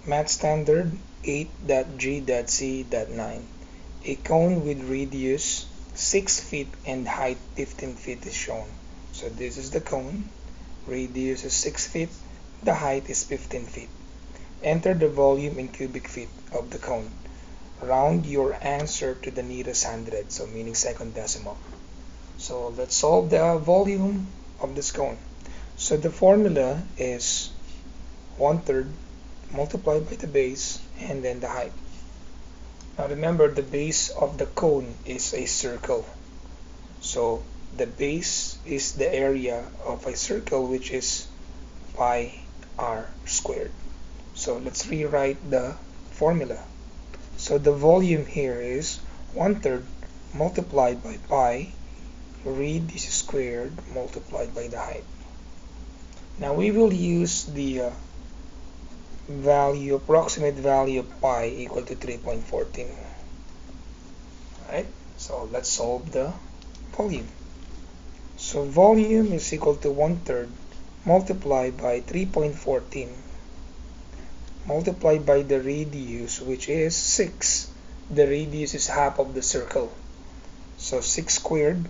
Math Standard 8.G.C.9. A cone with radius 6 feet and height 15 feet is shown. So this is the cone. Radius is 6 feet. The height is 15 feet. Enter the volume in cubic feet of the cone. Round your answer to the nearest hundred, so meaning second decimal. So let's solve the volume of this cone. So the formula is 1/3 multiplied by the base and then the height. Now remember, the base of the cone is a circle. So the base is the area of a circle, which is pi r squared. So let's rewrite the formula. So the volume here is 1/3 multiplied by pi radius squared multiplied by the height. Now we will use the approximate value of pi equal to 3.14. Alright, so let's solve the volume. So volume is equal to 1/3 multiplied by 3.14 multiplied by the radius, which is 6. The radius is half of the circle. So 6 squared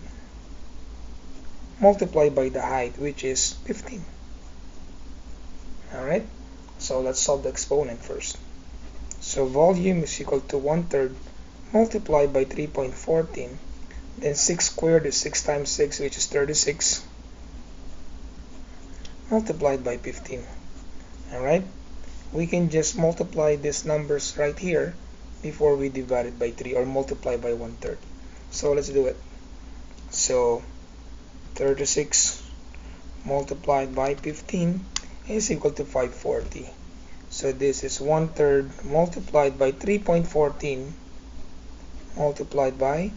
multiplied by the height, which is 15. Alright, so let's solve the exponent first. So volume is equal to 1/3 multiplied by 3.14. Then 6 squared is 6 times 6, which is 36, multiplied by 15. Alright, we can just multiply these numbers right here before we divide it by 3 or multiply by 1/3. So let's do it. So 36 multiplied by 15 is equal to 540. So this is 1/3 multiplied by 3.14 multiplied by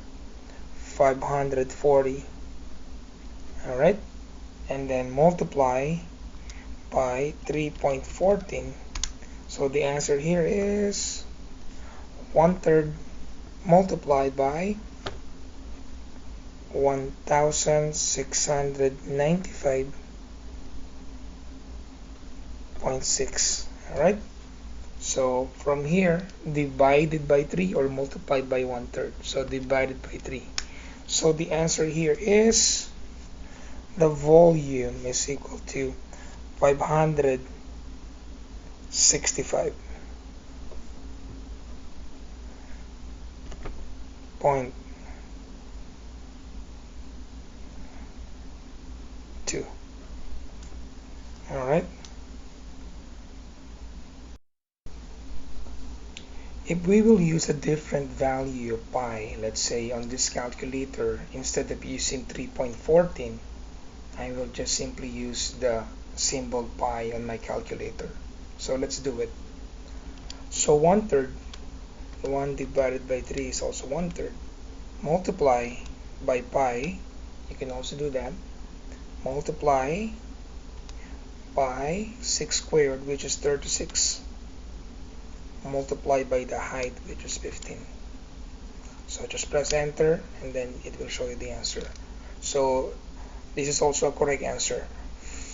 540. Alright, and then multiply by 3.14. So the answer here is 1/3 multiplied by 1695.6. Alright, so from here, divided by 3 or multiplied by 1/3. So divided by 3. So the answer here is the volume is equal to 565.2. Alright. If we will use a different value of pi, let's say on this calculator, instead of using 3.14, I will just simply use the symbol pi on my calculator. So let's do it. So 1/3, 1 divided by 3 is also 1/3. Multiply by pi, you can also do that. Multiply by 6 squared, which is 36. Multiplied by the height, which is 15. So just press enter and then it will show you the answer. So this is also a correct answer,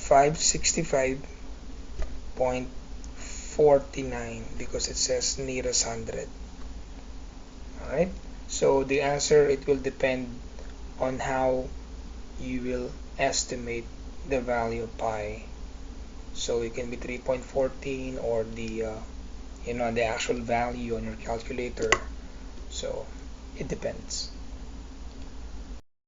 565.49, because it says nearest hundred. Alright, so the answer, it will depend on how you will estimate the value of pi. So it can be 3.14 or the the actual value on your calculator. So it depends.